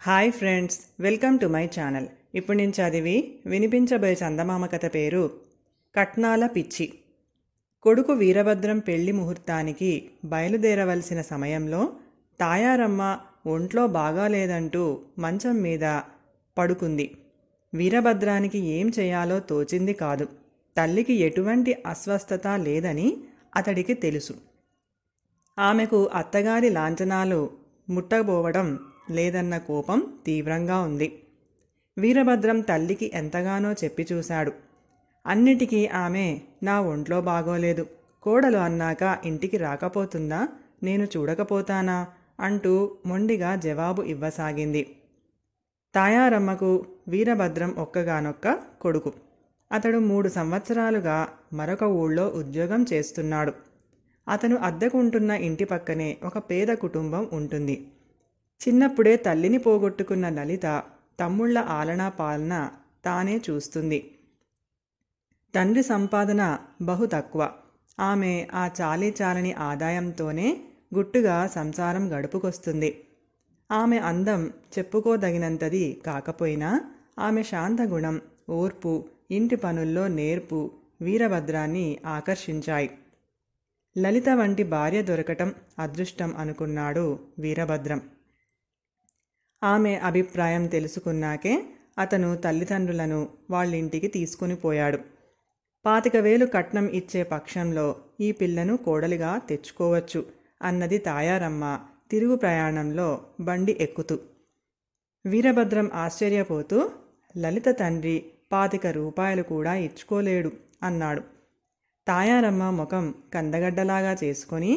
Hi friends, welcome to my channel. ఇప్పుడు నేను చదివి వినిపించబోయే చందమామ కథ పేరు కట్నాల పిచ్చి. కొడుకు వీరభద్రం పెళ్లి ముహూర్తానికి బయలుదేరవలసిన సమయంలో తాయారమ్మ ఒంట్లో బాగాలేదంటూ మంచం మీద పడుకుంది. వీరభద్రానికి ఏం చేయాలో తోచింది కాదు. తల్లికి ఎటువంటి అస్వస్థత లేదని అతడికి తెలుసు. ఆమెకు అత్తగారి లాంఛనాలు ముట్టబోవడం లేదన్న కోపం తీవ్రంగా ఉంది. వీరభద్రం తల్లికి ఎంతగానో చెప్పి చూశాడు. అన్నిటికీ ఆమె నా ఒంట్లో బాగోలేదు, కోడలు అన్నాక ఇంటికి రాకపోతుందా, నేను చూడకపోతానా అంటూ మొండిగా జవాబు ఇవ్వసాగింది. తాయారమ్మకు వీరభద్రం ఒక్కగానొక్క కొడుకు. అతడు 3 సంవత్సరాలుగా మరొక ఊళ్ళో ఉద్యోగం చేస్తున్నాడు. అతను అద్దెకుంటున్న ఇంటి పక్కనే ఒక పేద కుటుంబం ఉంటుంది. చిన్నప్పుడే తల్లిని పోగొట్టుకున్న లలిత తమ్ముళ్ల ఆలనా పాలన తానే చూస్తుంది. తండ్రి సంపాదన బహు తక్కువ. ఆమె ఆ చాలీచాలని ఆదాయంతోనే గుట్టుగా సంసారం గడుపుకొస్తుంది. ఆమె అందం చెప్పుకోదగినంతది కాకపోయినా ఆమె శాంతగుణం, ఓర్పు, ఇంటి పనుల్లో నేర్పు వీరభద్రాన్ని ఆకర్షించాయి. లలిత వంటి భార్య దొరకటం అదృష్టం అనుకున్నాడు వీరభద్రం. ఆమె అభిప్రాయం తెలుసుకున్నాకే అతను తల్లిదండ్రులను వాళ్ళింటికి తీసుకుని పోయాడు. 25,000 కట్నం ఇచ్చే పక్షంలో ఈ పిల్లను కోడలిగా తెచ్చుకోవచ్చు అన్నది తాయారమ్మ తిరుగు ప్రయాణంలో బండి ఎక్కుతూ. వీరభద్రం ఆశ్చర్యపోతూ, లలిత తండ్రి 25 రూపాయలు కూడా ఇచ్చుకోలేడు అన్నాడు. తాయారమ్మ ముఖం కందగడ్డలాగా చేసుకొని,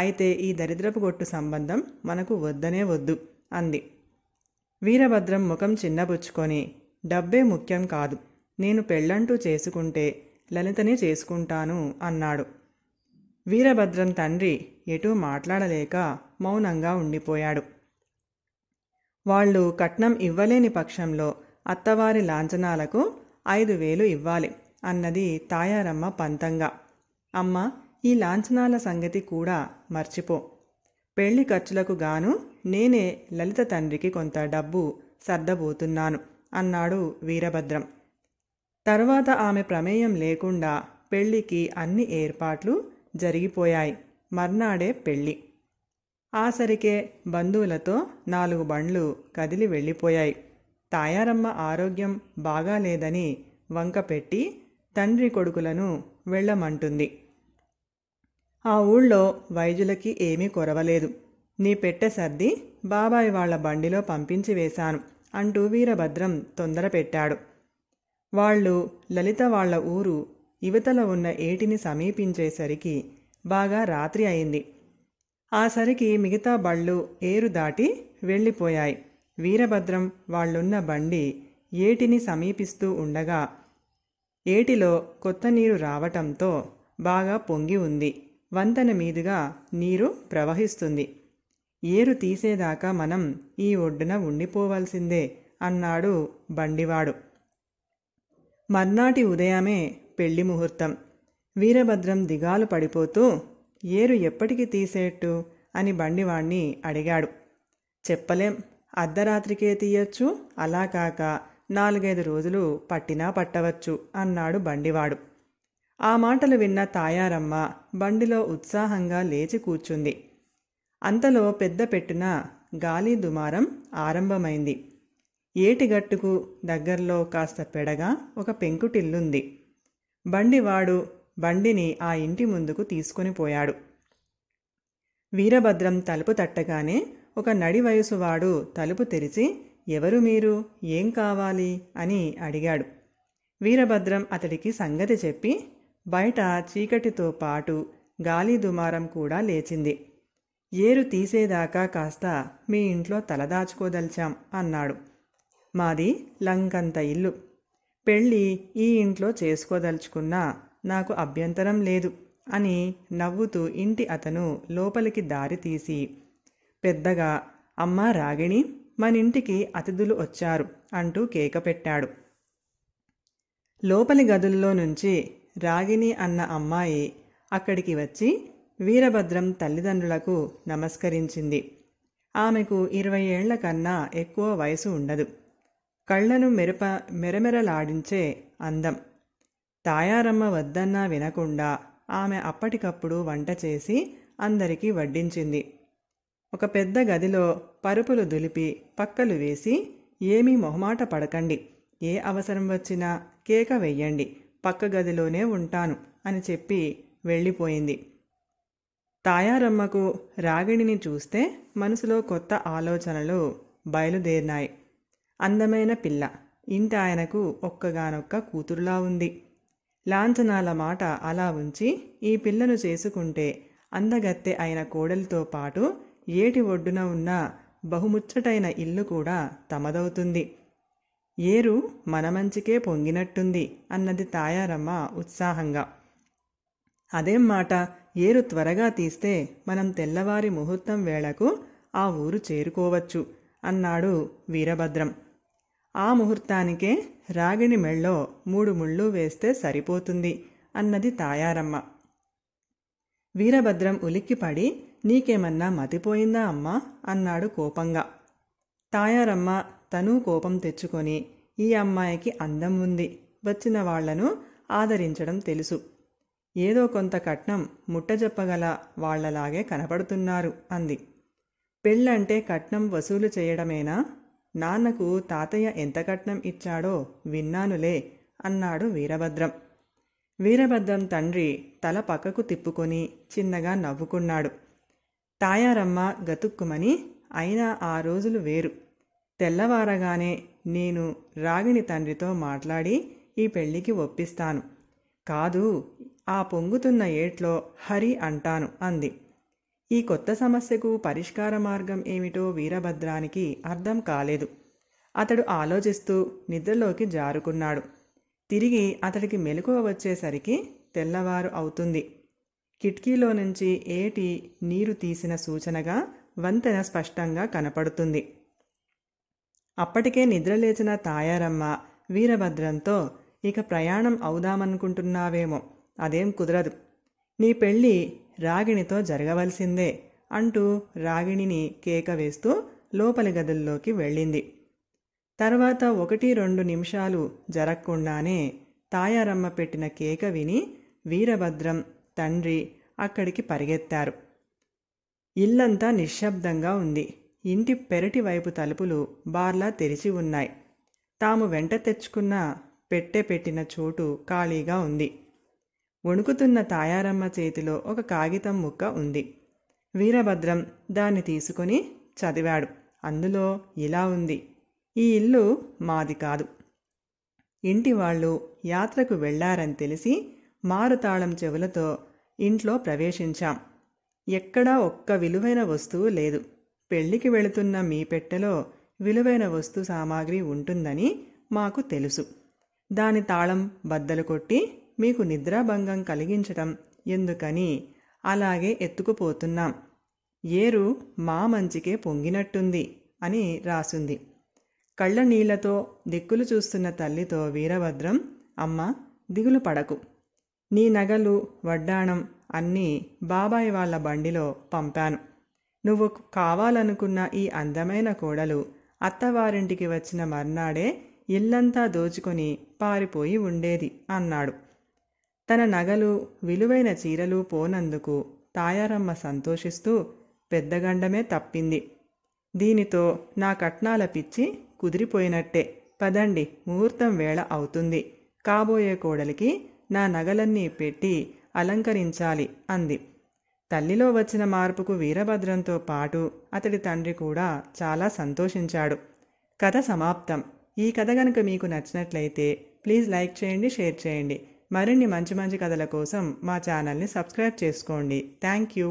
అయితే ఈ దరిద్రపు గొట్టు సంబంధం మనకు వద్దనే వద్దు అంది. వీరభద్రం ముఖం చిన్నబుచ్చుకొని, డబ్బే ముఖ్యం కాదు, నేను పెళ్ళంటూ చేసుకుంటే లలితనే చేసుకుంటాను అన్నాడు. వీరభద్రం తండ్రి ఎటూ మాట్లాడలేక మౌనంగా ఉండిపోయాడు. వాళ్ళు కట్నం ఇవ్వలేని పక్షంలో అత్తవారి లాంఛనాలకు 5,000 ఇవ్వాలి అన్నది తాయారమ్మ పంతంగా. అమ్మ, ఈ లాంఛనాల సంగతి కూడా మర్చిపో. పెళ్లి ఖర్చులకు గాను నేనే లలిత తండ్రికి కొంత డబ్బు సర్దబోతున్నాను అన్నాడు వీరభద్రం. తరువాత ఆమె ప్రమేయం లేకుండా పెళ్లికి అన్ని ఏర్పాట్లు జరిగిపోయాయి. మర్నాడే పెళ్లి. ఆసరికే బంధువులతో 4 బండ్లు కదిలి వెళ్ళిపోయాయి. తాయారమ్మ ఆరోగ్యం బాగాలేదని వంకపెట్టి తండ్రి కొడుకులను వెళ్ళమంటుంది. ఆ ఊళ్ళో వైద్యులకి ఏమీ కొరవలేదు. నీ పెట్టె సర్ది బాబాయ్ వాళ్ల బండిలో పంపించి వేశాను అంటూ వీరభద్రం తొందర పెట్టాడు. వాళ్ళు లలిత వాళ్ల ఊరు ఇవతల ఉన్న ఏటిని సమీపించేసరికి బాగా రాత్రి అయింది. ఆ సరికి మిగతా బళ్ళు ఏరు దాటి వెళ్ళిపోయాయి. వీరభద్రం వాళ్ళున్న బండి ఏటిని సమీపిస్తూ ఉండగా ఏటిలో కొత్త నీరు రావటంతో బాగా పొంగి ఉంది. వంతెన మీదుగా నీరు ప్రవహిస్తుంది. ఏరు తీసేదాకా మనం ఈ ఒడ్డున ఉండిపోవలసిందే అన్నాడు బండివాడు. మర్నాటి ఉదయమే పెళ్లి ముహూర్తం. వీరభద్రం దిగాలు పడిపోతూ, ఏరు ఎప్పటికి తీసేట్టు అని బండివాణ్ణి అడిగాడు. చెప్పలేం, అర్ధరాత్రికే తీయచ్చు, అలా కాక 4-5 రోజులు పట్టినా పట్టవచ్చు అన్నాడు బండివాడు. ఆ మాటలు విన్న తాయారమ్మ బండిలో ఉత్సాహంగా లేచి కూర్చుంది. అంతలో పెద్ద పెట్టున గాలి దుమారం ఆరంభమైంది. ఏటిగట్టుకు దగ్గర్లో కాస్త పెడగా ఒక పెంకుటిల్లుంది. బండివాడు బండిని ఆ ఇంటి ముందుకు తీసుకుని పోయాడు. వీరభద్రం తలుపు తట్టగానే ఒక నడి వయసువాడు తలుపు తెరిచి, ఎవరు మీరు, ఏం కావాలి అని అడిగాడు. వీరభద్రం అతడికి సంగతి చెప్పి, బయట చీకటితో పాటు గాలి దుమారం కూడా లేచింది. ఏరు తీసేదాకా కాస్త మీ ఇంట్లో తలదాచుకోదల్చాం అన్నాడు. మాది లంకంత ఇల్లు. పెళ్ళి ఈ ఇంట్లో చేసుకోదలుచుకున్నా నాకు అభ్యంతరం లేదు అని నవ్వుతూ ఇంటి అతను లోపలికి దారి తీసి పెద్దగా, అమ్మా రాగిణి, మనింటికి అతిథులు వచ్చారు అంటూ కేక పెట్టాడు. లోపలి గదుల్లో నుంచి రాగిణి అన్న అమ్మాయి అక్కడికి వచ్చి వీరభద్రం తల్లిదండ్రులకు నమస్కరించింది. ఆమెకు 20 ఏళ్ల కన్నా ఎక్కువ వయసు ఉండదు. కళ్లను మెరమెరలాడించే అందం. తాయారమ్మ వద్దన్నా వినకుండా ఆమె అప్పటికప్పుడు వంట చేసి అందరికీ వడ్డించింది. ఒక పెద్ద గదిలో పరుపులు దులిపి పక్కలు వేసి, ఏమీ మొహమాట పడకండి, ఏ అవసరం వచ్చినా కేక వెయ్యండి, పక్క గదిలోనే ఉంటాను అని చెప్పి వెళ్ళిపోయింది. తాయారమ్మకు రాగిణిని చూస్తే మనసులో కొత్త ఆలోచనలు బయలుదేరినాయి. అందమైన పిల్ల, ఇంటి ఆయనకు ఒక్కగానొక్క కూతురులా ఉంది. లాంఛనాల మాట అలా ఉంచి ఈ పిల్లను చేసుకుంటే అందగత్తె అయిన కోడలితో పాటు ఏటి ఒడ్డున ఉన్న బహుముచ్చటైన ఇల్లు కూడా తమదవుతుంది. ఏరు మన మంచికే పొంగినట్టుంది అన్నది తాయారమ్మ ఉత్సాహంగా. అదేం మాట, ఏరు త్వరగా తీస్తే మనం తెల్లవారి ముహూర్తం వేళకు ఆ ఊరు చేరుకోవచ్చు అన్నాడు వీరభద్రం. ఆ ముహూర్తానికే రాగిణి మెళ్ళో 3 ముళ్ళు వేస్తే సరిపోతుంది అన్నది తాయారమ్మ. వీరభద్రం ఉలిక్కిపడి, నీకేమన్నా మతిపోయిందా అమ్మా అన్నాడు కోపంగా. తాయారమ్మ తనూ కోపం తెచ్చుకొని, ఈ అమ్మాయికి అందం ఉంది, వచ్చిన వాళ్లను ఆదరించడం తెలుసు, ఏదో కొంత కట్నం ముట్టజెప్పగల వాళ్లలాగే కనపడుతున్నారు అంది. పెళ్ళంటే కట్నం వసూలు చేయడమేనా? నాన్నకు తాతయ్య ఎంత కట్నం ఇచ్చాడో విన్నానులే అన్నాడు వీరభద్రం. వీరభద్రం తండ్రి తల పక్కకు తిప్పుకొని చిన్నగా నవ్వుకున్నాడు. తాయారమ్మ గతుక్కుమని, అయినా ఆ రోజులు వేరు. తెల్లవారగానే నేను రాగిణి తండ్రితో మాట్లాడి ఈ పెళ్లికి ఒప్పిస్తాను. కాదు, ఆ పొంగుతున్న ఏట్లో హరి అంటాను అంది. ఈ కొత్త సమస్యకు పరిష్కార మార్గం ఏమిటో వీరభద్రానికి అర్థం కాలేదు. అతడు ఆలోచిస్తూ నిద్రలోకి జారుకున్నాడు. తిరిగి అతడికి మెలకువ వచ్చేసరికి తెల్లవారు అవుతుంది. కిటికీలో నుంచి ఏటి నీరు తీసిన సూచనగా వంతెన స్పష్టంగా కనపడుతుంది. అప్పటికే నిద్రలేచిన తాయారమ్మ వీరభద్రంతో, ఇక ప్రయాణం అవుదామనుకుంటున్నావేమో, అదేం కుదరదు, నీ పెళ్ళి రాగిణితో జరగవలసిందే అంటూ రాగిణిని కేక వేస్తూ లోపలి గదుల్లోకి వెళ్ళింది. తర్వాత 1-2 నిమిషాలు జరగకుండానే తాయారమ్మ పెట్టిన కేక విని వీరభద్రం తండ్రి అక్కడికి పరిగెత్తారు. ఇల్లంతా నిశ్శబ్దంగా ఉంది. ఇంటి పెరటి వైపు తలుపులు బార్లా తెరిచి ఉన్నాయి. తాము వెంట తెచ్చుకున్న పెట్టిన చోటు ఖాళీగా ఉంది. వణుకుతున్న తాయారమ్మ చేతిలో ఒక కాగితం ముక్క ఉంది. వీరభద్రం దాన్ని తీసుకుని చదివాడు. అందులో ఇలా ఉంది: ఈ ఇల్లు మాది కాదు. ఇంటి వాళ్ళు యాత్రకు వెళ్లారని తెలిసి మారుతాళం చెవులతో ఇంట్లో ప్రవేశించాం. ఎక్కడా ఒక్క విలువైన వస్తువు లేదు. పెళ్లికి వెళుతున్న మీ పెట్టెలో విలువైన వస్తు సామాగ్రి ఉంటుందని మాకు తెలుసు. దాని తాళం బద్దలు కొట్టి మీకు నిద్రాభంగం కలిగించటం ఎందుకని అలాగే ఎత్తుకుపోతున్నాం. ఏరు మా మంచికే పొంగినట్టుంది అని రాసుంది. కళ్ళ నీళ్లతో దిక్కులు చూస్తున్న తల్లితో వీరభద్రం, అమ్మా, దిగులు పడకు, నీ నగలు వడ్డాణం అన్నీ బాబాయ్ వాళ్ళ బండిలో పంపాను. నువ్వు కావాలనుకున్న ఈ అందమైన కోడలు అత్తవారింటికి వచ్చిన మర్నాడే ఇల్లంతా దోచుకొని పారిపోయి ఉండేది అన్నాడు. తన నగలు విలువైన చీరలు పోనందుకు తాయారమ్మ సంతోషిస్తూ, పెద్దగండమే తప్పింది, దీనితో నా కట్నాల పిచ్చి కుదిరిపోయినట్టే, పదండి, ముహూర్తం వేళ అవుతుంది, కాబోయే కోడలికి నా నగలన్నీ పెట్టి అలంకరించాలి అంది. తల్లిలో వచ్చిన మార్పుకు వీరభద్రంతో పాటు అతడి తండ్రి కూడా చాలా సంతోషించాడు. కథ సమాప్తం. ఈ కథ కనుక మీకు నచ్చినట్లయితే ప్లీజ్ లైక్ చేయండి, షేర్ చేయండి. మరిన్ని మంచి మంచి కథల కోసం మా ఛానల్ని సబ్స్క్రైబ్ చేసుకోండి. Thank you.